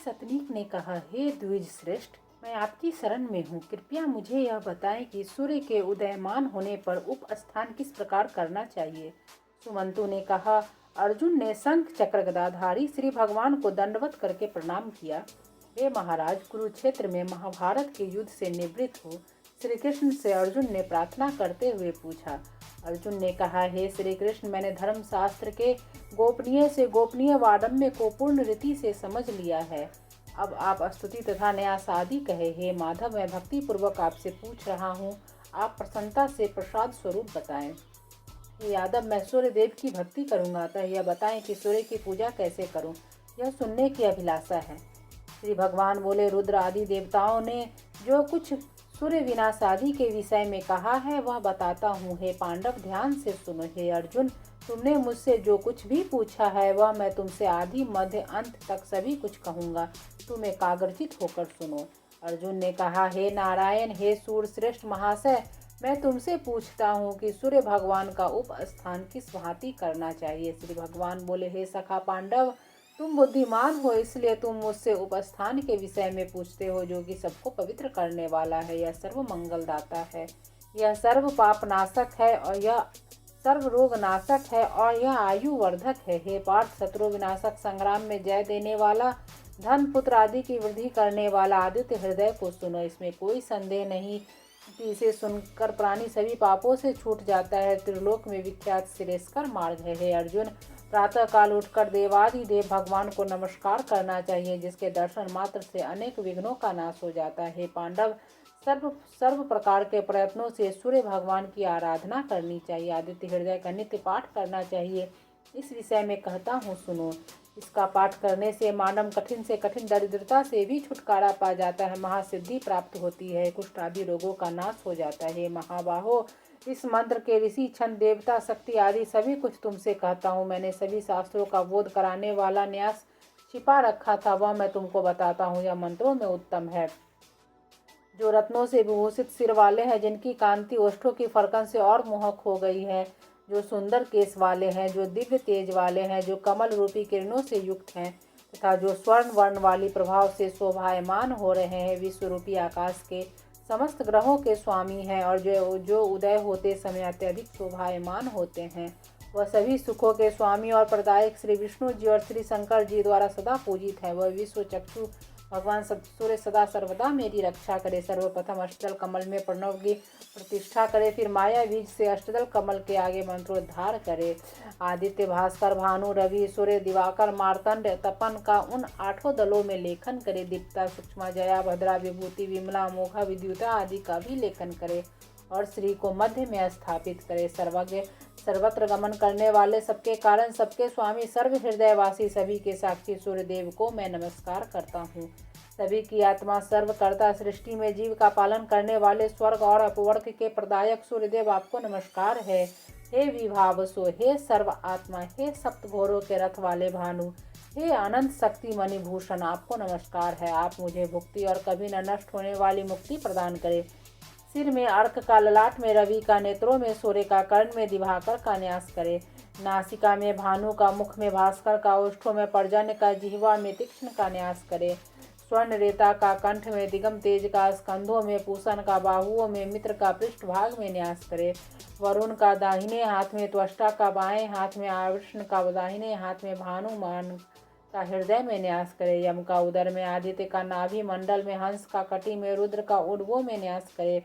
सतनीक ने कहा, हे द्विज श्रेष्ठ, मैं आपकी शरण में हूँ। कृपया मुझे यह बताएं कि सूर्य के उदयमान होने पर उपस्थान किस प्रकार करना चाहिए। सुमंतु ने कहा। अर्जुन ने शंख चक्र गदाधारी श्री भगवान को दंडवत करके प्रणाम किया। हे महाराज, कुरुक्षेत्र में महाभारत के युद्ध से निवृत्त हो श्री कृष्ण से अर्जुन ने प्रार्थना करते हुए पूछा। अर्जुन ने कहा, हे श्री कृष्ण, मैंने धर्मशास्त्र के गोपनीय से गोपनीय वाडम्य को पूर्ण रीति से समझ लिया है। अब आप स्तुति तथा न्यास आदि कहे। हे माधव, मैं भक्ति पूर्वक आपसे पूछ रहा हूँ, आप प्रसन्नता से प्रसाद स्वरूप बताएं। हे यादव, मैं सूर्य देव की भक्ति करूँगा, अतः यह बताएं कि सूर्य की पूजा कैसे करूँ, यह सुनने की अभिलाषा है। श्री भगवान बोले, रुद्र आदि देवताओं ने जो कुछ सूर्य विनाश आदि के विषय में कहा है वह बताता हूँ। हे पांडव, ध्यान से सुनो। हे अर्जुन, तुमने मुझसे जो कुछ भी पूछा है वह मैं तुमसे आदि मध्य अंत तक सभी कुछ कहूँगा। तुम एकाग्रचित होकर सुनो। अर्जुन ने कहा, हे नारायण, हे सूर्य श्रेष्ठ महाशय, मैं तुमसे पूछता हूँ कि सूर्य भगवान का उपस्थान किस भांति करना चाहिए। श्री भगवान बोले, हे सखा पांडव, तुम बुद्धिमान हो, इसलिए तुम मुझसे उपस्थान के विषय में पूछते हो, जो कि सबको पवित्र करने वाला है। यह सर्व मंगलदाता है, यह सर्व पाप नाशक है, और यह सर्व रोग नाशक है, और यह आयु वर्धक है। हे पार्थ, शत्रु विनाशक संग्राम में जय देने वाला, धन पुत्र आदि की वृद्धि करने वाला आदित्य हृदय को सुनो। इसमें कोई संदेह नहीं कि इसे सुनकर प्राणी सभी पापों से छूट जाता है। त्रिलोक में विख्यात श्रेष्ठकर मार्ग है। हे अर्जुन, प्रातः काल उठकर देवादिदेव भगवान को नमस्कार करना चाहिए, जिसके दर्शन मात्र से अनेक विघ्नों का नाश हो जाता है। हे पांडव, सर्व प्रकार के प्रयत्नों से सूर्य भगवान की आराधना करनी चाहिए। आदित्य हृदय का नित्य पाठ करना चाहिए। इस विषय में कहता हूँ, सुनो। इसका पाठ करने से मानव कठिन से कठिन दरिद्रता से भी छुटकारा पा जाता है, महासिद्धि प्राप्त होती है, कुष्ठ आदि रोगों का नाश हो जाता है। हे महाबाहो, इस मंत्र के ऋषि छंद देवता शक्ति आदि सभी कुछ तुमसे कहता हूँ। मैंने सभी शास्त्रों का बोध कराने वाला न्यास छिपा रखा था, वह मैं तुमको बताता हूँ। यह मंत्रों में उत्तम है। जो रत्नों से विभूषित सिर वाले हैं, जिनकी कांति ओष्ठों की फरकन से और मोहक हो गई है, जो सुंदर केश वाले हैं, जो दिव्य तेज वाले हैं, जो कमल रूपी किरणों से युक्त हैं, तथा जो स्वर्ण वर्ण वाली प्रभाव से शोभायमान हो रहे हैं, विश्व रूपी आकाश के समस्त ग्रहों के स्वामी हैं, और जो उदय होते समय अत्यधिक शोभायमान होते हैं, वह सभी सुखों के स्वामी और प्रदायक श्री विष्णु जी और श्री शंकर जी द्वारा सदा पूजित है। वह विश्व चक्षु भगवान सूर्य सदा सर्वदा मेरी रक्षा करे। सर्वप्रथम अष्टदल कमल में प्रणव की प्रतिष्ठा करे, फिर माया बीज से अष्टदल कमल के आगे मंत्रोद्धार करे। आदित्य, भास्कर, भानु, रवि, सूर्य, दिवाकर, मार्तंड, तपन का उन 8 दलों में लेखन करे। दीप्ता, सूक्ष्मा, जया, भद्रा, विभूति, विमला, मोघा, विद्युता आदि का भी लेखन करे, और श्री को मध्य में स्थापित करे। सर्वज्ञ, सर्वत्र गमन करने वाले, सबके कारण, सबके स्वामी, सर्व हृदयवासी, सभी के साक्षी सूर्यदेव को मैं नमस्कार करता हूँ। सभी की आत्मा, सर्वकर्ता, सृष्टि में जीव का पालन करने वाले, स्वर्ग और अपवर्ग के प्रदायक सूर्यदेव आपको नमस्कार है। हे विभावसो, हे सर्व आत्मा, हे सप्तघोरों के रथ वाले भानु, हे अनंत शक्ति मणिभूषण, आपको नमस्कार है। आप मुझे भुक्ति और कभी न नष्ट होने वाली मुक्ति प्रदान करें। सिर में अर्क का, ललाट में रवि का, नेत्रों में सूर्य का, कर्ण में दिवाकर का न्यास करे। नासिका में भानु का, मुख में भास्कर का, ओष्ठों में पर्जन्य का, जिह्वा में तीक्ष्ण का न्यास करे। स्वर्ण रेता का, कंठ में दिगम तेज का, स्कंधों में पूषण का, बाहुओं में मित्र का, पृष्ठभाग में न्यास करे। वरुण का दाहिने हाथ में, त्वष्टा का बाएं हाथ में, आवर्षण का दाहिने हाथ में, भानुमान का हृदय में न्यास करे। यम का उदर में, आदित्य का नाभि मंडल में, हंस का कटी में, रुद्र का उड़वों में न्यास करे।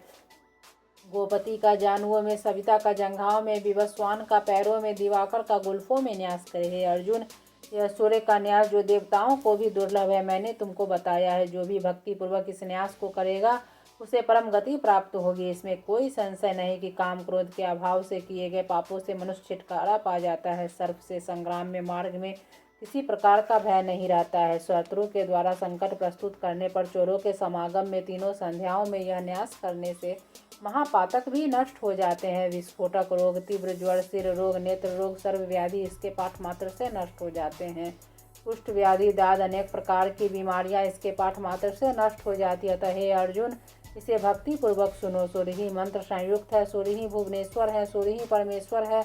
गोपति का जानुओं में, सविता का जंघाओं में, विवस्वान का पैरों में, दिवाकर का गुल्फों में न्यास करे। हे अर्जुन, यह सूर्य का न्यास जो देवताओं को भी दुर्लभ है, मैंने तुमको बताया है। जो भी भक्ति पूर्वक इस न्यास को करेगा उसे परम गति प्राप्त होगी। इसमें कोई संशय नहीं कि काम क्रोध के अभाव से किए गए पापों से मनुष्य छुटकारा पा जाता है। सर्प से संग्राम में, मार्ग में किसी प्रकार का भय नहीं रहता है। शत्रु के द्वारा संकट प्रस्तुत करने पर, चोरों के समागम में, तीनों संध्याओं में यह न्यास करने से महापातक भी नष्ट हो जाते हैं। विस्फोटक रोग, तीव्र ज्वर, सिर रोग, नेत्र रोग, सर्व व्याधि इसके पाठ मात्र से नष्ट हो जाते हैं। कुष्ठ व्याधि, दाद, अनेक प्रकार की बीमारियां इसके पाठ मात्र से नष्ट हो जाती है। अतः हे अर्जुन, इसे भक्ति पूर्वक सुनो। सूर्य ही मंत्र संयुक्त है, सूर्य ही भुवनेश्वर है, सूर्य ही परमेश्वर है,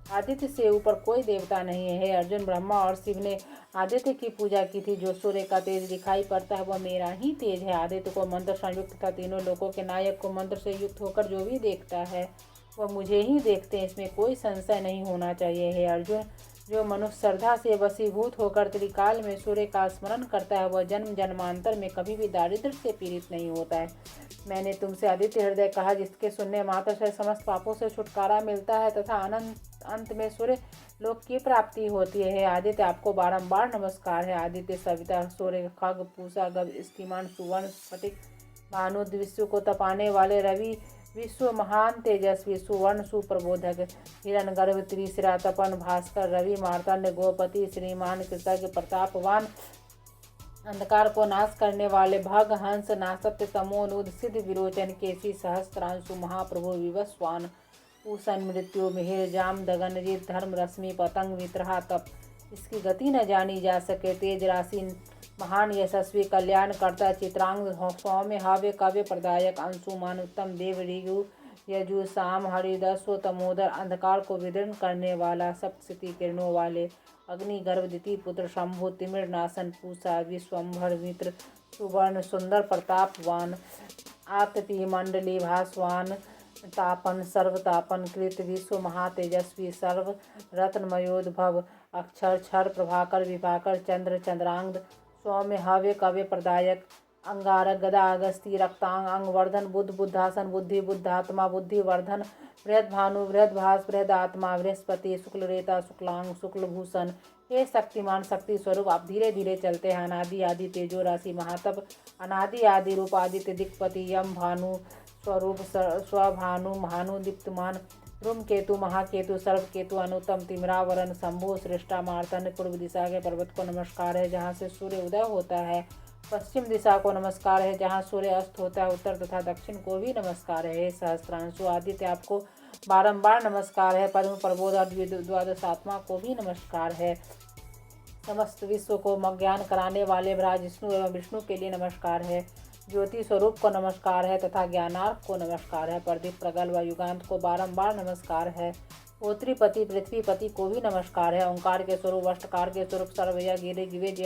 आदित्य से ऊपर कोई देवता नहीं है। अर्जुन, ब्रह्मा और शिव ने आदित्य की पूजा की थी। जो सूर्य का तेज दिखाई पड़ता है वह मेरा ही तेज है। आदित्य को मंत्र संयुक्त तथा तीनों लोकों के नायक को मंत्र से युक्त होकर जो भी देखता है वह मुझे ही देखते हैं, इसमें कोई संशय नहीं होना चाहिए। हे अर्जुन, जो मनुष्य श्रद्धा से वशीभूत होकर त्रिकाल में सूर्य का स्मरण करता है वह जन्म जन्मांतर में कभी भी दारिद्र्य से पीड़ित नहीं होता है। मैंने तुमसे आदित्य हृदय कहा, जिसके सुनने मात्र से समस्त पापों से छुटकारा मिलता है तथा अंत में सूर्य लोक की प्राप्ति होती है। आदित्य, आपको बारंबार नमस्कार है। आदित्य, सविता, सूर्य, खग, पूषा, गभ, स्कीमान, सुवर्ण, स्फटिक, भानु, विश्व को तपाने वाले रवि, विश्व महान तेजस्वी, सुवर्ण, सुप्रबोधक, हिरण्यगर्भ, त्रिशिरा, तपन, भास्कर, रवि, मार्तंड, गोपति, श्रीमान, कृतज्ञ, प्रतापवान, अंधकार को नाश करने वाले, भग, हंस, नासत्य, तमोनुद, सिद्ध, विरोचन, केसी, सहस्त्रांशु, महाप्रभु, विवस्वान, पूषण, मृत्यु, मिहिर, जाम, दगनजीत, धर्म, रश्मि, पतंग, वित्रहा, तप, इसकी गति न जानी जा सके, तेज राशि, महान, यशस्वी, कल्याणकर्ता, चित्रांग, सौम्य, हव्य, काव्य प्रदायक, अंशुमान, उत्तम, देव, ऋगु, यजु, साम, हरिदस्व, तमोदर, अंधकार को विदीर्ण करने वाला, सप्तशती किरणों वाले, अग्नि, गर्भ, दिति, पुत्र, शंभु, तिमिर नाशन, पूषा, विश्वम्भर, मित्र, सुवर्ण, सुंदर, प्रतापवान, आतति, मंडली, भासवान, तापन, सर्वतापन कृत, विश्व महातेजस्वी, सर्व रत्नमयोद्भव, अक्षर, क्षर, प्रभाकर, विभाकर, चंद्र, चंद्रांग, सौम्य, हव्य, कव्य प्रदायक, अंगारक, गदा, अगस्ती, रक्तांग, अंगवर्धन, बुद्ध, बुद्धासन, बुद्धि, बुद्धात्मा, बुद्धिवर्धन, बृहद भानु, बृहद भास, बृहद आत्मा, बृहस्पति, शुक्ल रेता, शुक्लांग, शुक्ल भूषण, हे शक्तिमान, शक्ति स्वरूप, आप धीरे धीरे चलते हैं। अनादि आदि तेजो राशि, महातप, अनादि आदि रूप, आदित्य, दिक्पति, यम, भानु स्वरूप, स्वभानु, भानु, दीप्तमान, धूम केतु, महाकेतु, सर्वकेतु, अनुतम, तिमरावरण, शंभु, श्रेष्ठा, मार्तंड, पूर्व दिशा के पर्वत को नमस्कार है जहाँ से सूर्य उदय होता है। पश्चिम दिशा को नमस्कार है जहाँ सूर्य अस्त होता है। उत्तर तथा दक्षिण को भी नमस्कार है। सहस्त्रांशु आदित्य, आपको बारंबार नमस्कार है। पद्म, प्रबोध, द्वादशात्मा को भी नमस्कार है। समस्त विश्व को ज्ञान कराने वाले ब्रह्मा एवं विष्णु के लिए नमस्कार है। ज्योति स्वरूप को नमस्कार है तथा ज्ञानार्क को नमस्कार है। प्रदीप, प्रगल्भ व युगांत को बारंबार नमस्कार है। पोत्रीपति, पृथ्वीपति को भी नमस्कार है। ओंकार के स्वरूप, अष्टकार के स्वरूप, सर्वयज्ञ, ऋग्वेद,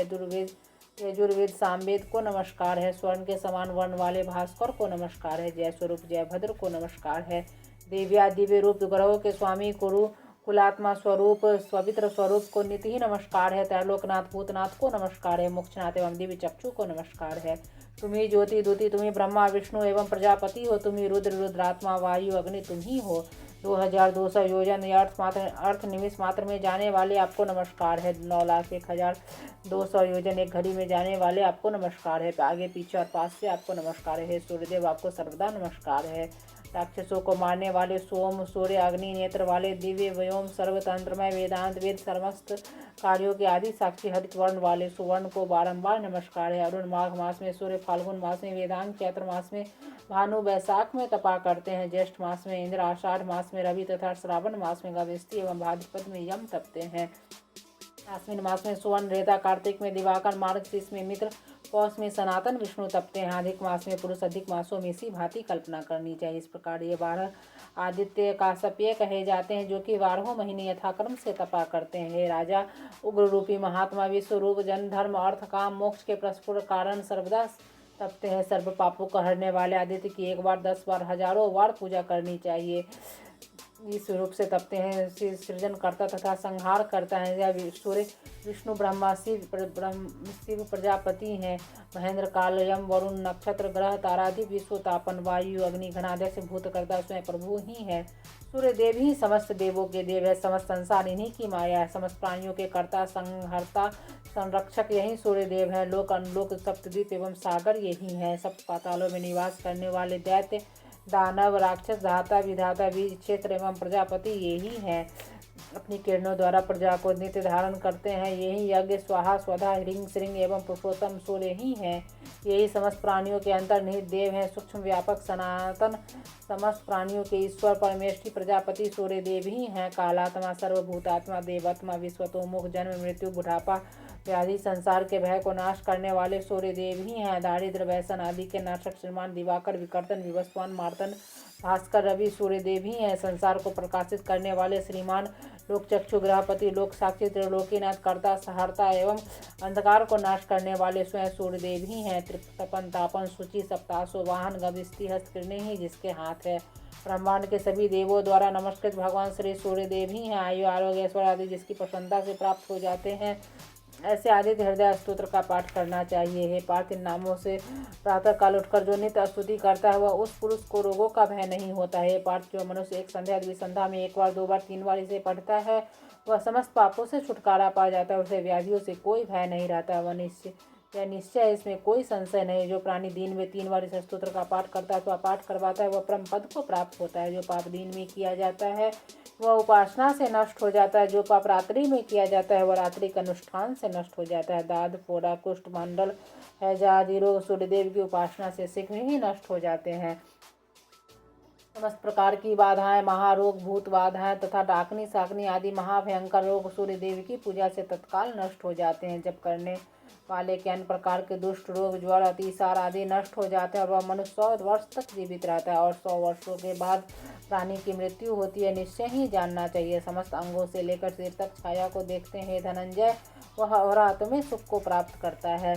यजुर्वेद, सामवेद को नमस्कार है। स्वर्ण के समान वर्ण वाले भास्कर को नमस्कार है। जय स्वरूप, जय भद्र को नमस्कार है। दिव्या, दिव्य रूप, ग्रहों के स्वामी, कुरु कुलात्मा स्वरूप, पवित्र स्वरूप को नित्य ही नमस्कार है। त्रैलोकनाथ, भूतनाथ को नमस्कार है। मोक्षनाथ एवं दिव्य चक्षु को नमस्कार है। तुम्ही ज्योति दूती, तुम्ही ब्रह्मा, विष्णु एवं प्रजापति हो। तुम्ही रुद्र, रुद्रात्मा, वायु, अग्नि तुम ही हो। 2200 योजन अर्थ निमिष मात्र में जाने वाले आपको नमस्कार है। 9,01,200 योजन एक घड़ी में जाने वाले आपको नमस्कार है। आगे पीछे और पास से आपको नमस्कार है। सूर्यदेव, आपको सर्वदा नमस्कार है। राक्षसों को मारने वाले सोम, सूर्य, अग्नि नेत्र वाले दिव्य व्योम, सर्वतंत्रमय वेदांत वेद, समस्त कार्यों के आदि साक्षी हरित वर्ण वाले सुवर्ण को बारंबार नमस्कार है। अरुण, माघ मास में सूर्य, फाल्गुन मास में वेदांत, चैत्र मास में भानु, वैशाख में तपा करते हैं, ज्येष्ठ मास में इंद्र, आषाढ़ मास में रवि तथा श्रावण मास में गविष्ठी एवं भाद्रपद में यम तपते हैं। आश्विन मास में सुवर्ण, रेता, कार्तिक में दिवाकर, मार्गशीर्ष में मित्र, पौष में सनातन विष्णु तपते हैं। अधिक मास में पुरुष, अधिक मासों में इसी भांति कल्पना करनी चाहिए। इस प्रकार ये 12 आदित्य काश्यपीय कहे जाते हैं जो कि 12 महीने यथाक्रम से तपा करते हैं। हे राजा, उग्र रूपी महात्मा, विश्व रूप, जन, धर्म, अर्थ, काम, मोक्ष के प्रस्फुट कारण सर्वदा तपते हैं। सर्व पापों को हरने वाले आदित्य की 1 बार, 10 बार, हजारों बार पूजा करनी चाहिए। इस रूप से तपते हैं। सृजन करता तथा संहार करता है। यह सूर्य विष्णु, ब्रह्मा, शिव प्रजापति हैं। महेंद्र, काल, यम, वरुण, नक्षत्र, ग्रह, तारादि, विश्व, तापन, वायु, अग्नि, घनाध्यक्ष, भूत करता स्वयं प्रभु ही है। सूर्य देव ही समस्त देवों के देव है। समस्त संसार इन्हीं की माया है। समस्त प्राणियों के कर्ता, संहर्ता, संरक्षक यही सूर्य देव है। लोक, अनलोक, सप्तद्वीप एवं सागर यही हैं। सप्त पातालों में निवास करने वाले दैत्य, दानव, राक्षस, धाता, विधाता, बीज, क्षेत्र एवं प्रजापति ये ही हैं। अपनी किरणों द्वारा प्रजा को नित्य धारण करते हैं। यही यज्ञ, स्वाहा, स्वधा, ह्रीं, श्रीं एवं पुरुषोत्तम सूर्य ही हैं। यही समस्त प्राणियों के अंतर्निहित देव हैं। सूक्ष्म, व्यापक, सनातन, समस्त प्राणियों के ईश्वर, परमेष्ठी, प्रजापति सूर्य देव ही हैं। कालात्मा, सर्वभूतात्मा, देवात्मा, विश्वतोमुख, जन्म, मृत्यु, बुढ़ापा, व्याधि संसार के भय को नाश करने वाले सूर्य देव ही हैं। दारिद्र्य व्यसन आदि के नाशक श्रीमान दिवाकर, विकर्तन, विवस्वान, मार्तन, भास्कर, रवि सूर्य देव ही हैं। संसार को प्रकाशित करने वाले श्रीमान लोक चक्षु, ग्रहपति, लोक साक्षी, त्रिलोकीनाथ, कर्ता, सहर्ता एवं अंधकार को नाश करने वाले स्वयं सूर्यदेव ही हैं। तपन, तापन, सूचि, सप्तासो, वाहन, गविष्टि, हस्त, किरणें ही जिसके हाथ है। ब्रह्मांड के सभी देवों द्वारा नमस्कृत भगवान श्री सूर्यदेव ही हैं। आयु, आरोग्य, ऐश्वर्य आदि जिसकी प्रसन्नता से प्राप्त हो जाते हैं, ऐसे आदित्य हृदय स्तोत्र का पाठ करना चाहिए। हे पार्थ, इन नामों से प्रातः काल उठकर जो नित्य स्तुति करता है वह उस पुरुष को रोगों का भय नहीं होता है। पार्थ, जो मनुष्य एक संध्या द्विसंध्या में 1 बार 2 बार 3 बार इसे पढ़ता है वह समस्त पापों से छुटकारा पा जाता है। उसे व्याधियों से कोई भय नहीं रहता। वह निश्चय इसमें कोई संशय नहीं। जो प्राणी दिन में 3 बार इस स्तोत्र का पाठ करता है अथवा पाठ करवाता है वह परम पद को प्राप्त होता है। जो पाप दिन में किया जाता है वह उपासना से नष्ट हो जाता है। जो पाप रात्रि में किया जाता है वह रात्रि के अनुष्ठान से नष्ट हो जाता है। दाद, फोड़ा, कुष्ठ, मंडल, हैजा आदि रोग सूर्यदेव की उपासना से शीघ्र ही नष्ट हो जाते हैं। समस्त प्रकार की बाधाएं, महारोग, भूत बाधाएं तथा डाकनी, साकनी आदि महाभयंकर रोग सूर्यदेव की पूजा से तत्काल नष्ट हो जाते हैं। जब करने वाले के अन्य प्रकार के दुष्ट रोग, ज्वर, अतिसार आदि नष्ट हो जाते हैं और वह मनुष्य 100 वर्ष तक जीवित रहता है और 100 वर्षों के बाद प्राणी की मृत्यु होती है। निश्चय ही जानना चाहिए। समस्त अंगों से लेकर सिर तक छाया को देखते हैं धनंजय, वह अवरात में सुख को प्राप्त करता है।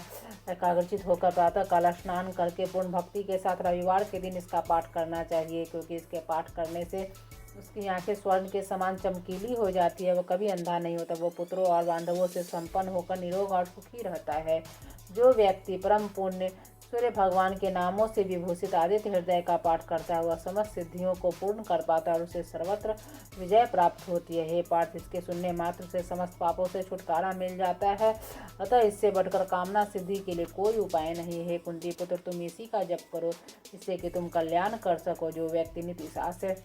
एकाग्रचित होकर प्रातः काल स्नान करके पूर्ण भक्ति के साथ रविवार के दिन इसका पाठ करना चाहिए, क्योंकि इसके पाठ करने से उसकी आंखें स्वर्ण के समान चमकीली हो जाती है। वह कभी अंधा नहीं होता। वो पुत्रों और बांधवों से संपन्न होकर निरोग और सुखी रहता है। जो व्यक्ति परम पुण्य सूर्य भगवान के नामों से विभूषित आदित्य हृदय का पाठ करता है वह समस्त सिद्धियों को पूर्ण कर पाता है और उसे सर्वत्र विजय प्राप्त होती है। हे पार्थ, इसके सुनने मात्र से समस्त पापों से छुटकारा मिल जाता है। अतः इससे बढ़कर कामना सिद्धि के लिए कोई उपाय नहीं। हे कुंती पुत्र, तुम इसी का जप करो जिससे कि तुम कल्याण कर सको। जो व्यक्ति नित्य सास से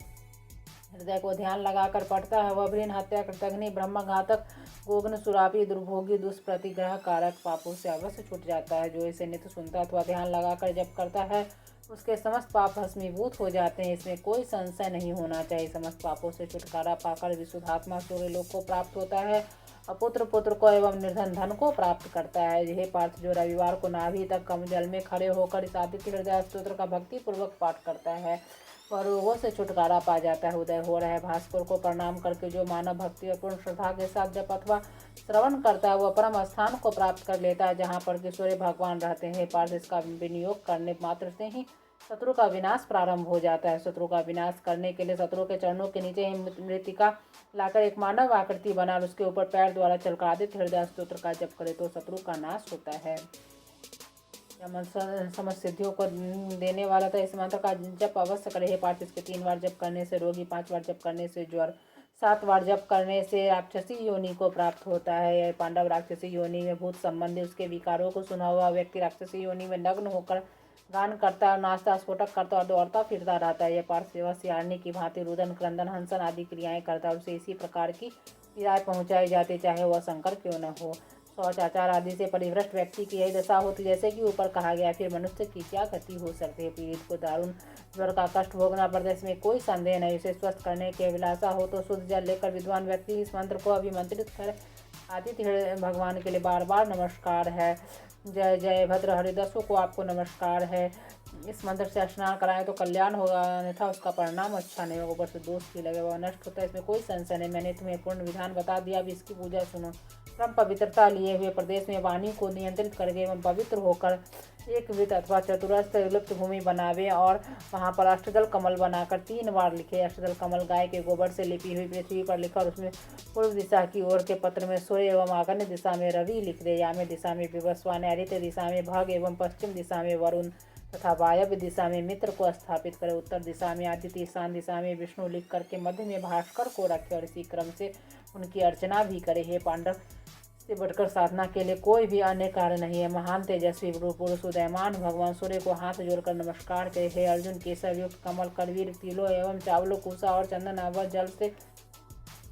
हृदय को ध्यान लगाकर पढ़ता है वह भ्रूण हत्या, कृतघ्नि, ब्रह्मघातक, गोग्न, सुरापी, दुर्भोगी, दुष्प्रतिग्रह कारक पापों से अवश्य छूट जाता है। जो इसे नित्य सुनता अथवा ध्यान लगाकर जप करता है उसके समस्त पाप भस्मीभूत हो जाते हैं। इसमें कोई संशय नहीं होना चाहिए। समस्त पापों से छुटकारा पाकर विशुद्धात्मा सूर्यलोक को प्राप्त होता है और पुत्र को एवं निर्धन धन को प्राप्त करता है। हे पार्थ, जो रविवार को नाभि तक कम जल में खड़े होकर इस आदित्य हृदय स्तोत्र का भक्ति पूर्वक पाठ करता है वह रोगों से छुटकारा पा जाता है। उदय हो रहे भास्कर को प्रणाम करके जो मानव भक्ति और पूर्ण श्रद्धा के साथ जप अथवा श्रवण करता है वह परम स्थान को प्राप्त कर लेता है जहाँ पर कि सूर्य भगवान रहते हैं। पार्थ, इसका विनियोग करने मात्र से ही शत्रु का विनाश प्रारंभ हो जाता है। शत्रु का विनाश करने के लिए शत्रु के चरणों के नीचे ही मृतिका लाकर एक मानव आकृति बना और उसके ऊपर पैर द्वारा चलकर आदित्य हृदय स्तोत्र का जप करे तो शत्रु का नाश होता है। समस्त सिद्धियों को देने वाला था। इस मंत्र का जप अवश्य करे। हे पार्थ, इसके 3 बार जप करने से रोगी, 5 बार जप करने से ज्वर, 7 बार जप करने से राक्षसी योनि को प्राप्त होता है। यह पांडव राक्षसी योनि में भूत संबंधी उसके विकारों को सुना हुआ व्यक्ति राक्षसी योनि में नग्न होकर गान करता है, नाचता, स्फोटक करता और दौड़ता फिरता रहता है। यह पार्थ सेवा सियारनी की भांति रुदन, क्रंदन, हंसन आदि क्रियाएं करता है। उसे इसी प्रकार की पीड़ाएं पहुंचाई जाती चाहे वह शंकर क्यों न हो। शौच, आचार आदि से परिभ्रष्ट व्यक्ति की यही दशा होती जैसे कि ऊपर कहा गया। फिर मनुष्य की क्या गति हो सकती है। पीड़ित को दारुण ज्वर का कष्ट भोगना पड़ता है, इसमें कोई संदेह नहीं। उसे स्वस्थ करने की अभिलाषा हो तो शुद्ध जल लेकर विद्वान व्यक्ति इस मंत्र को अभिमंत्रित कर आदित्य भगवान के लिए बार बार नमस्कार है। जय जय भद्र हरिदसों को आपको नमस्कार है। इस मंत्र से स्नान कराएं तो कल्याण होगा, अन्यथा उसका परिणाम अच्छा नहीं होगा। ऊपर से दोष भी लगे वह नष्ट होता है, इसमें कोई संशय नहीं। मैंने तुम्हें पूर्ण विधान बता दिया, अब इसकी पूजा सुनो। परम पवित्रता लिए हुए प्रदेश में वाणी को नियंत्रित करके एवं पवित्र होकर एक वृत्त अथवा चतुरस्र लुप्त भूमि बनावे और वहाँ पर अष्टदल कमल बनाकर 3 बार लिखे। अष्टदल कमल गाय के गोबर से लिपी हुई पृथ्वी पर लिखा और उसमें पूर्व दिशा की ओर के पत्र में सूर्य एवं आग्नेय दिशा में रवि लिख दे। यामे दिशा में विवस्वान, नैऋत्य दिशा में भग एवं पश्चिम दिशा में वरुण तथा वायव्य दिशा में मित्र को स्थापित करे। उत्तर दिशा में आदित्य, ईशान दिशा में विष्णु लिख करके मध्य में भास्कर को रखे और इसी क्रम से उनकी अर्चना भी करे। हे पांडव, से बढ़कर साधना के लिए कोई भी अन्य कार्य नहीं है। महान तेजस्वी पुरुष उदयमान भगवान सूर्य को हाथ जोड़कर नमस्कार करे। हे अर्जुन, केसर युक्त कमल, करवीर, तिलों एवं चावलों, कुसा और चंदन अवर जल से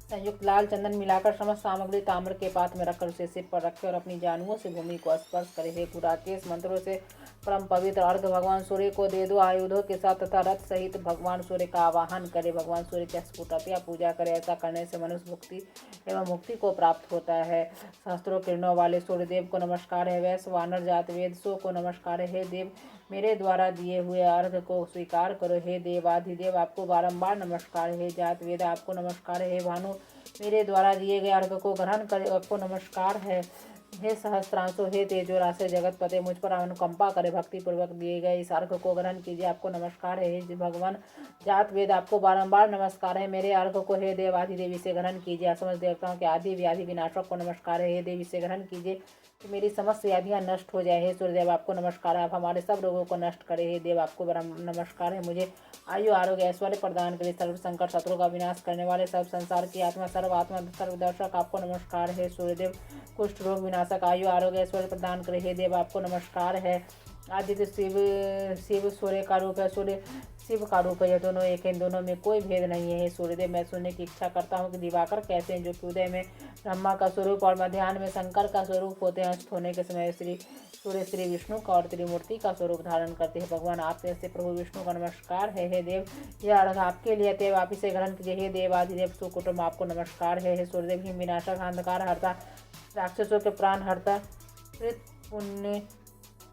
संयुक्त लाल चंदन मिलाकर समस्त सामग्री ताम्र के पात्र में रखकर उसे सिर पर रखे और अपनी जानुओं से भूमि को स्पर्श करे। हे गुराकेश, मंत्रों से परम पवित्र अर्घ भगवान सूर्य को दे दो। आयुधों के साथ तथा रथ सहित भगवान सूर्य का आवाहन करे। भगवान सूर्य की स्फुटतया पूजा करे। ऐसा करने से मनुष्य मुक्ति एवं मुक्ति को प्राप्त होता है। सहस्त्रों किरणों वाले सूर्यदेव को नमस्कार है। वैश्य वानर जात वेदसों को नमस्कार है। हे देव, मेरे द्वारा दिए हुए अर्घ को स्वीकार करो। हे देवाधिदेव, आपको बारंबार नमस्कार है। हे जात वेद, आपको नमस्कार है। हे भानु, मेरे द्वारा दिए गए अर्घ को ग्रहण करे, आपको नमस्कार है। हे सहस्त्रांशो, हे तेजो राशि जगत पते, मुझ पर अनुकंपा करे, भक्ति पूर्वक दिए गए इस अर्घ को ग्रहण कीजिए, आपको नमस्कार है। हे भगवान जात वेद, आपको बारंबार नमस्कार है। मेरे अर्घ को हे देव आदि देवी से ग्रहण कीजिए। समस्त देवताओं के आदि व्याधि विनाशक को नमस्कार है। हे देवी से ग्रहण कीजिए कि मेरी समस्त व्याधियां नष्ट हो जाए। हे सूर्यदेव, आपको नमस्कार है। आप हमारे सब रोगों को नष्ट करें। हे देव, आपको नमस्कार है। मुझे आयु आरोग्य ऐश्वर्य प्रदान करे। सर्व संकट शत्रु का विनाश करने वाले, सब संसार की आत्मा, सर्वदर्शक, आपको नमस्कार है। सूर्यदेव, कुष्ठ रोग विनाशक, आयु आरोग्य ऐश्वर्य प्रदान करे। हे देव, आपको नमस्कार है। आदित्य शिव शिव सूर्य का रूप है, सूर्य शिव का रूप है। यह दोनों एक है, इन दोनों में कोई भेद नहीं है। हे सूर्यदेव, मैं सुनने की इच्छा करता हूँ कि दिवाकर कैसे हैं, जो कि उदय में ब्रह्मा का स्वरूप और मध्याह्न में शंकर का स्वरूप होते हैं। अस्त होने के समय सूर्य श्री विष्णु का और त्रिमूर्ति का स्वरूप धारण करते हैं। भगवान, आप जैसे प्रभु विष्णु का नमस्कार है। हे देव, यह अर्घ आपके लिए देव, आप इसे ग्रहण कीजिए। हे देव आदिदेव सुकुटुंब, आपको नमस्कार है। हे सूर्यदेव, हिम विनाशक, अंधकार हरता, राक्षसों के प्राण हरता, पुण्य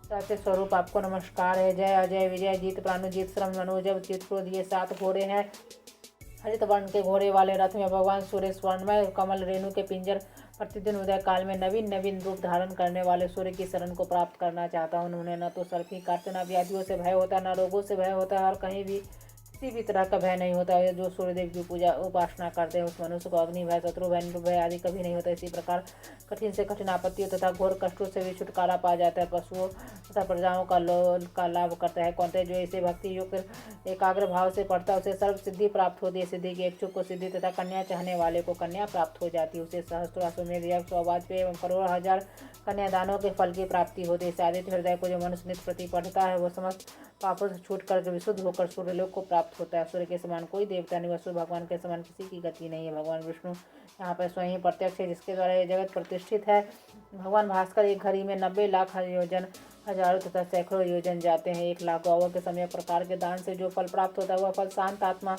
सत्य स्वरूप, आपको नमस्कार है। जय अजय विजय जीत प्राणु जीत श्रम मनोजब चित क्रोध, ये 7 घोड़े हैं। हरित वर्ण के घोड़े वाले रथ में भगवान सूर्य स्वर्णमय कमल रेणु के पिंजर, प्रतिदिन उदय काल में नवीन नवीन रूप धारण करने वाले सूर्य की शरण को प्राप्त करना चाहता हूँ। उन्हें न तो सर्प ही काटते, न व्याधियों से भय होता, न रोगों से भय होता है और कहीं भी किसी भी तरह का भय नहीं होता है। जो सूर्यदेव की पूजा उपासना करते हैं उस मनुष्य को अग्नि भय, शत्रु भय, भय आदि कभी नहीं होता। इसी प्रकार कठिन से कठिन आपत्तियों तथा घोर कष्टों से भी छुटकारा पा जाता है। पशुओं तथा प्रजाओं का लाभ करता है। कौनते जो इसे भक्ति युक्त एकाग्र भाव से पढ़ता है उसे सर्व सिद्धि प्राप्त होती है। सिद्धि के इच्छुक को सिद्धि तथा कन्या चाहने वाले को कन्या प्राप्त हो जाती है। उसे सहस्त्रों अश्वमेध यज्ञ, सौभाग्य एवं करोड़ हजार कन्यादानों के फल की प्राप्ति होती है। आदित्य हृदय को जो मनुष्य नित्य प्रति पढ़ता है वो समस्त पापों से छूट करके विशुद्ध होकर सूर्यलोक को प्राप्त होता है। सूर्य के समान कोई देवता नहीं, वसु भगवान के समान किसी की गति नहीं है। भगवान विष्णु यहाँ पर स्वयं प्रत्यक्ष है, जिसके द्वारा यह जगत प्रतिष्ठित है। भगवान भास्कर एक घड़ी में 90 लाख योजन, हजारों तथा सैकड़ों योजन जाते हैं। 1 लाख गौओं के समय प्रकार के दान से जो फल प्राप्त होता है वह फल शांत आत्मा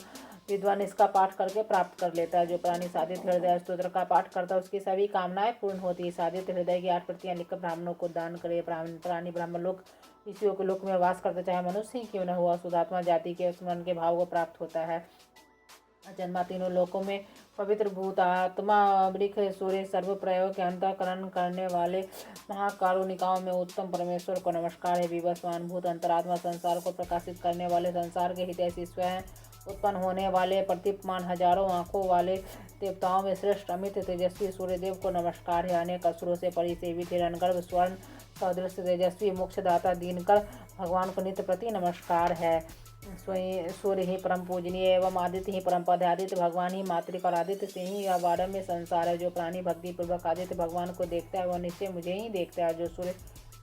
विद्वान इसका पाठ करके प्राप्त कर लेता है। जो प्राणी सादित हृदय स्तोत्र का पाठ करता है उसकी सभी कामनाएं पूर्ण होती है। सादित हृदय की 8 प्रतियां लिखकर ब्राह्मणों को दान करे। प्राणी ब्रह्म लोक ऋषियों के लोक में वास करते, चाहे मनुष्य ही क्यों न हुआ, शुद्धात्मा जाति के स्मरण के भाव को प्राप्त होता है। जन्मा तीनों लोकों में पवित्र भूत आत्मा वृक्ष सूर्य सर्व प्रयोग के अंतःकरण करने वाले महाकारुणिकाओं में उत्तम परमेश्वर को नमस्कार है। विवस्वान भूत अंतरात्मा संसार को प्रकाशित करने वाले, संसार के हितैषी, स्वयं उत्पन्न होने वाले, प्रतीपमान हजारों आंखों वाले देवताओं में श्रेष्ठ अमित तेजस्वी सूर्यदेव को नमस्कार है। अनेक असुरों से परिसेवित हिरण्यगर्भ स्वर्ण सदृश तेजस्वी मोक्षदाता दीनकर भगवान को नित्य प्रति नमस्कार है। स्वयं सूर्य ही परम पूजनीय एवं आदित्य ही परम पद है। आदित्य भगवान ही मातृक और आदित्य से ही अवारम में संसार है। जो प्राणी भक्ति पूर्वक आदित्य भगवान को देखता है वह निश्चय मुझे ही देखता है। जो सूर्य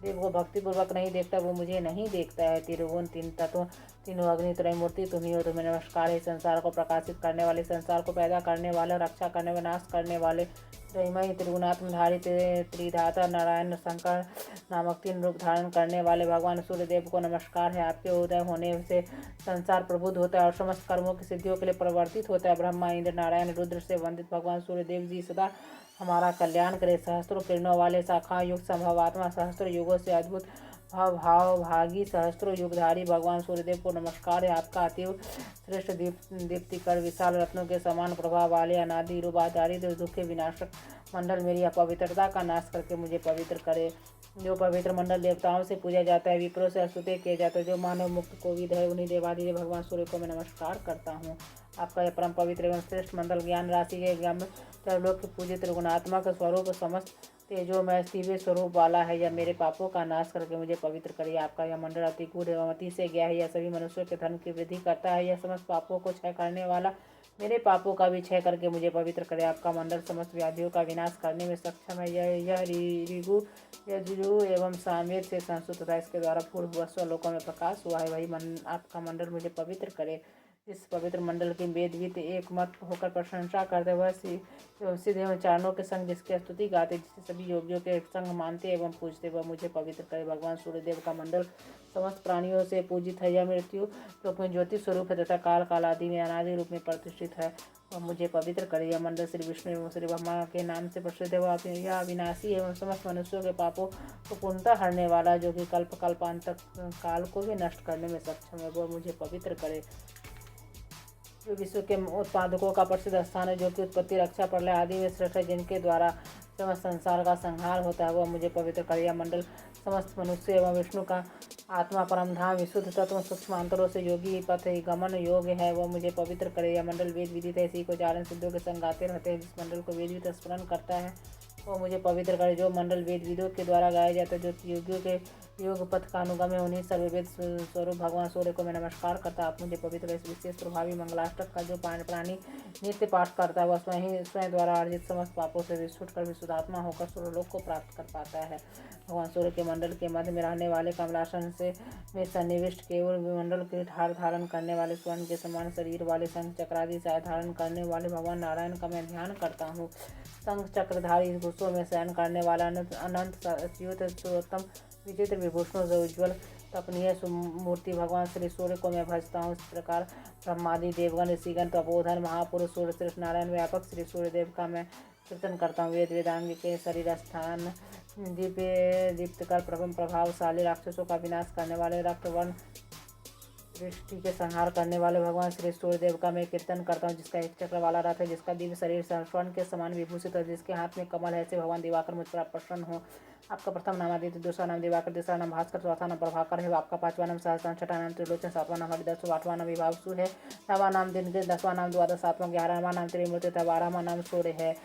देव को भक्ति पूर्वक नहीं देखता वो मुझे नहीं देखता है। त्रिगुण, 3 तत्व, तीनों अग्नि, त्रय मूर्ति तुम्ही हो, तुम्हें नमस्कार है। संसार को प्रकाशित करने वाले, संसार को पैदा करने वाला, रक्षा करने व नाश करने वाले, त्रयमयी त्रिगुणात्मधारी त्रिधाता नारायण शंकर नामक 3 रूप धारण करने वाले भगवान सूर्यदेव को नमस्कार है। आपके उदय होने से संसार प्रबुद्ध होता है और समस्त कर्मों की सिद्धियों के लिए परिवर्तित होता है। ब्रह्मा, इंद्र, नारायण, रुद्र से वंदित भगवान सूर्यदेव जी सदा हमारा कल्याण करे। सहस्त्रों किरणों वाले, शाखा युक्त, संभवात्मा, सहस्त्रों युगों से अद्भुत भागी, सहस्त्रों युगधारी भगवान सूर्यदेव को नमस्कार है। आपका अतीव श्रेष्ठ दीप्तिकर विशाल रत्नों के समान प्रभाव वाले अनादि रूप दारिद्र्य दुख के विनाशक मंडल मेरी अपवित्रता का नाश करके मुझे पवित्र करे। जो पवित्र मंडल देवताओं से पूजा जाता है, विप्रों से स्तुति किया जाता है, जो मानव मुक्त कोविद है, उन्हीं देवादिदेव भगवान सूर्य को मैं नमस्कार करता हूँ। आपका यह परम पवित्र एवं श्रेष्ठ मंडल ज्ञान राशि के ज्ञान सर्वलोक के पूजित त्रिगुणात्मक स्वरूप समस्त तेजो में दिव्य स्वरूप वाला है। यह मेरे पापों का नाश करके मुझे पवित्र करे। आपका यह मंडल अति गूढ़ एवं अति से गया है। यह सभी मनुष्यों के धर्म की वृद्धि करता है। यह समस्त पापों को क्षय करने वाला, मेरे पापों का भी क्षय करके मुझे पवित्र करे। आपका मंडल समस्त व्याधियों का विनाश करने में सक्षम है। यह ऋगु, यजुर्वेद एवं सामवेद से संस्कृत तथा इसके द्वारा पूर्व वस्व लोकों में प्रकाश हुआ है। वही आपका मंडल मुझे पवित्र करे। इस पवित्र मंडल के वेदविद एक मत होकर प्रशंसा करते हुए सिद्ध एवं चारणों के संग जिसकी स्तुति गाते, जिसे सभी योगियों के संग मानते एवं पूजते, वह मुझे पवित्र करे। भगवान सूर्यदेव का मंडल समस्त प्राणियों से पूजित है। यह मृत्यु लोक में ज्योति स्वरूप है तथा काल काल आदि में अनादि रूप में प्रतिष्ठित है। वह मुझे पवित्र करे। यह मंडल श्री विष्णु एवं श्री ब्रह्मा के नाम से प्रसिद्ध है। यह अविनाशी एवं समस्त मनुष्यों के पापों को पूर्णतः हरने वाला, जो कि कल्प कल्पांत काल को भी नष्ट करने में सक्षम है, वह मुझे पवित्र करे। जो विश्व के उत्पादकों का प्रसिद्ध स्थान है, जो कि उत्पत्ति रक्षा प्रलय आदि में श्रेष्ठ है, जिनके द्वारा समस्त संसार का संहार होता है, वह मुझे पवित्र करे। यह मंडल समस्त मनुष्य एवं विष्णु का आत्मा परम धाम विशुद्ध तत्व सूक्ष्म अंतरों से योगी पथ गमन योग है, वह मुझे पवित्र करे। यह मंडल वेद विदित है, इसी को चारण सिद्धों के संग गाते रहते हैं। जिस मंडल को वेद विद स्मरण करता है वह मुझे पवित्र करे। जो मंडल वेद विदों के द्वारा गाया जाता है, जो योगियों के योग पथ का अनुगम है, उन्हीं सर्ववेद स्वरूप भगवान सूर्य को मैं नमस्कार करता। आप मुझे पवित्र इस विशेष प्रभावी मंगलाष्टक का जो प्राणी नित्य पाठ करता है, वह स्वयं द्वारा अर्जित समस्त पापों से विस्फुट कर विशुद्धात्मा होकर सूर्यलोक को प्राप्त कर पाता है। भगवान सूर्य के मंडल के मध्य में रहने वाले कमलासन से में सन्निविष्ट केवल मंडल के हार धारण करने वाले स्वर्ण के समान शरीर वाले शंख चक्रादि से धारण करने वाले भगवान नारायण का मैं ध्यान करता हूँ। शंख चक्रधारी घुसों में शयन करने वाला अनंत अच्युत सर्वोत्तम विचित्र विभूषणों से उज्ज्वल तपनीय मूर्ति भगवान श्री सूर्य को मैं भजता हूँ। इस प्रकार ब्रह्मादि देवगण ऋषिगण तपोधन महापुरुष सूर्य श्रेष्ठ नारायण व्यापक श्री सूर्यदेव का मैं कीर्तन करता हूँ। वेद वेदांग के शरीर स्थान दिव्य दीप्तकर प्रभावशाली राक्षसों का विनाश करने वाले रक्तवर्ण दृष्टि के संहार करने वाले भगवान श्री सूर्यदेव का मैं कीर्तन करता हूँ। जिसका एक चक्र वाला रथ है, जिसका दिव्य शरीर स्वर्ण के समान विभूषित है, जिसके हाथ में कमल है, ऐसे भगवान दिवाकर मुझ पर प्रसन्न हो। आपका प्रथम नाम आदित्य, दूसरा नाम दिवाकर, तीसरा नाम भास्कर, चौथा नाम प्रभाकर है। आपका पांचवा नाम सहस्त्र, छठा नाम त्रिलोचन, सातवां नाम हरिदस्सु, आठवां नाम विभावसु है, नौवां नाम दिनकर, 10वां नाम द्वादश, सातवां 11वां नाम त्रिमूर्ति तथा 12वां नाम सूर्य है।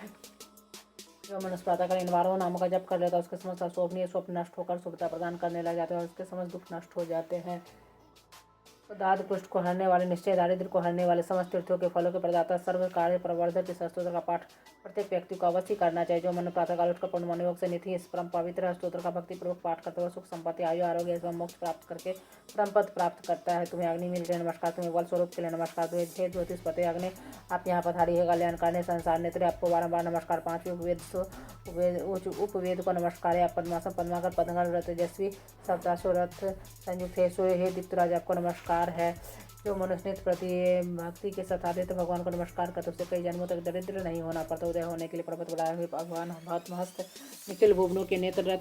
जो मनुष्य प्रातःकाल इन 12 नामों का जप कर लेता है, उसके समस्त अशोभनीय स्वप्न नष्ट होकर शुभता प्रदान करने लग जाते हैं और उसके समस्त दुख नष्ट हो जाते हैं। दाद पुष्ट को हरने वाले, निश्चय दारिद्र्य को हरने वाले, समस्त तीर्थों के फलों के प्रदाता, सर्व कार्य प्रवर्धक इस स्तोत्र का पाठ प्रत्येक व्यक्ति को अवश्य करना चाहिए। जो मन प्रातःकाल उठकर पूर्ण मनोयोग से नित्य इस परम पवित्र स्तोत्र का भक्तिपूर्वक पाठ करते हुए सुख संपत्ति आयु आरोग्य एवं मोक्ष प्राप्त करके परम पद प्राप्त करता है। तुम्हें अग्नि मिल के नमस्कार, तुम्हें बल स्वरूप के लिए नमस्कार, तुम्हें हे ज्योतिषपते अग्नि आप यहाँ पधारी है, कल्याण करने संसार नेत्र आपको बारंबार नमस्कार। पांचवें उपवेद को नमस्कार है। आप पद्मासन पद्माकर पद्मकर तेजस्वी सप्तासो रथ संयुक्त है, सो हे दीप्तराज आपको नमस्कार है। जो मनुष्य नित्य प्रति भक्ति के साथ आदित्य भगवान को नमस्कार करते उससे कई जन्मों तक दरिद्र नहीं होना पड़ता। उदय होने के लिए पर्वत बढ़ाए हुए भगवान भस्महस्त निखिल भुवनों के नेत्र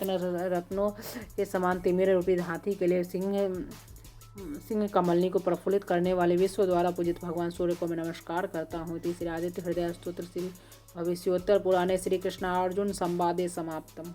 रत्नों के समान तिमिर रूपी हाथी के लिए सिंह कमलनी को प्रफुल्लित करने वाले विश्व द्वारा पूजित भगवान सूर्य को मैं नमस्कार करता हूँ। तीसरे आदित्य हृदय स्तोत्र श्री भविष्योत्तर पुराणे श्री कृष्ण अर्जुन संवादे समाप्तम।